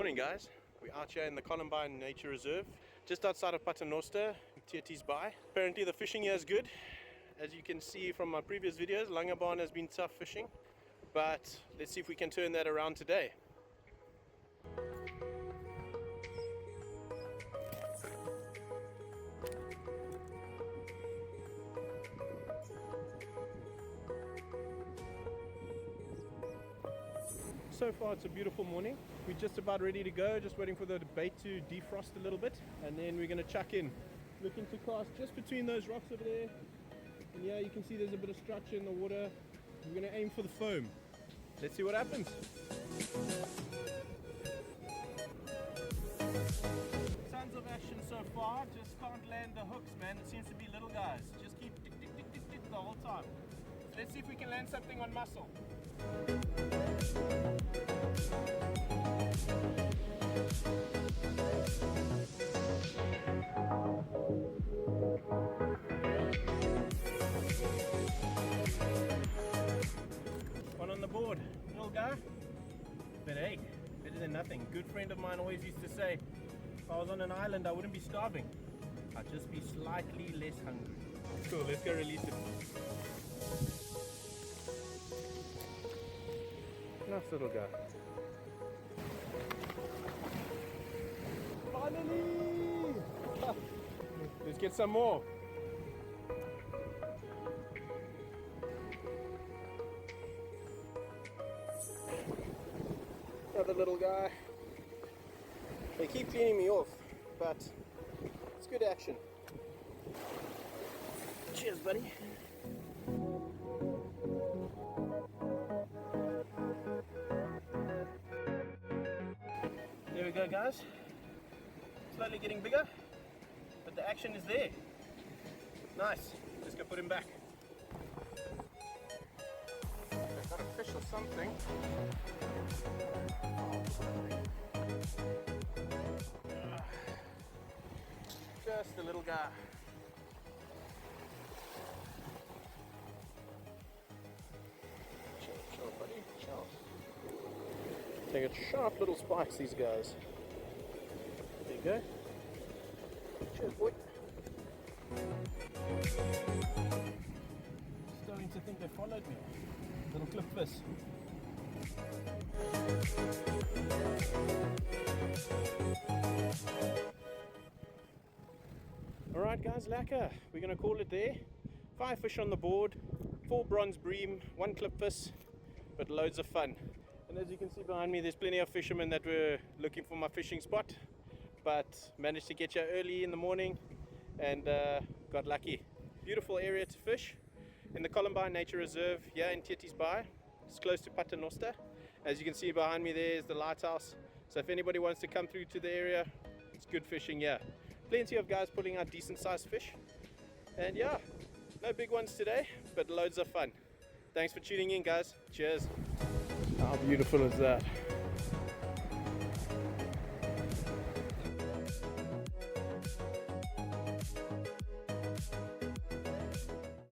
Morning guys, we're out here in the Columbine Nature Reserve, just outside of Paternoster, Tietiesbaai. Apparently the fishing here is good. As you can see from my previous videos, Langebaan has been tough fishing, but let's see if we can turn that around today. So far it's a beautiful morning. We're just about ready to go, just waiting for the bait to defrost a little bit, and then we're going to chuck in. Looking to cast just between those rocks over there, and yeah, you can see there's a bit of structure in the water. We're going to aim for the foam. Let's see what happens. Tons of action so far, just can't land the hooks, man. It seems to be little guys, just keep tick tick tick tick tick the whole time. So let's see if we can land something on muscle. One on the board, little guy, but hey, better than nothing. Good friend of mine always used to say, if I was on an island I wouldn't be starving, I'd just be slightly less hungry. Cool, let's go release it. Nice little guy. Finally! Let's get some more. Another little guy. They keep cleaning me off, but it's good action. Cheers, buddy. There we go, guys. Slowly getting bigger, but the action is there. Nice. Let's go put him back. I've got a fish or something. Just a little guy. Chill, buddy. Chill. They got sharp little spikes, these guys. There you go. Cheers, boy. Starting to think they followed me. Little clip fish. Alright guys, lekker. We're going to call it there. 5 fish on the board, 4 bronze bream, 1 clip fish, but loads of fun. And as you can see behind me, there's plenty of fishermen that were looking for my fishing spot, but managed to get here early in the morning and got lucky. Beautiful area to fish in the Columbine Nature Reserve here in Tietiesbaai. It's close to Paternoster. As you can see behind me, there is the lighthouse. So if anybody wants to come through to the area, it's good fishing here. Plenty of guys pulling out decent sized fish. And yeah, no big ones today, but loads of fun. Thanks for tuning in, guys. Cheers. How beautiful is that?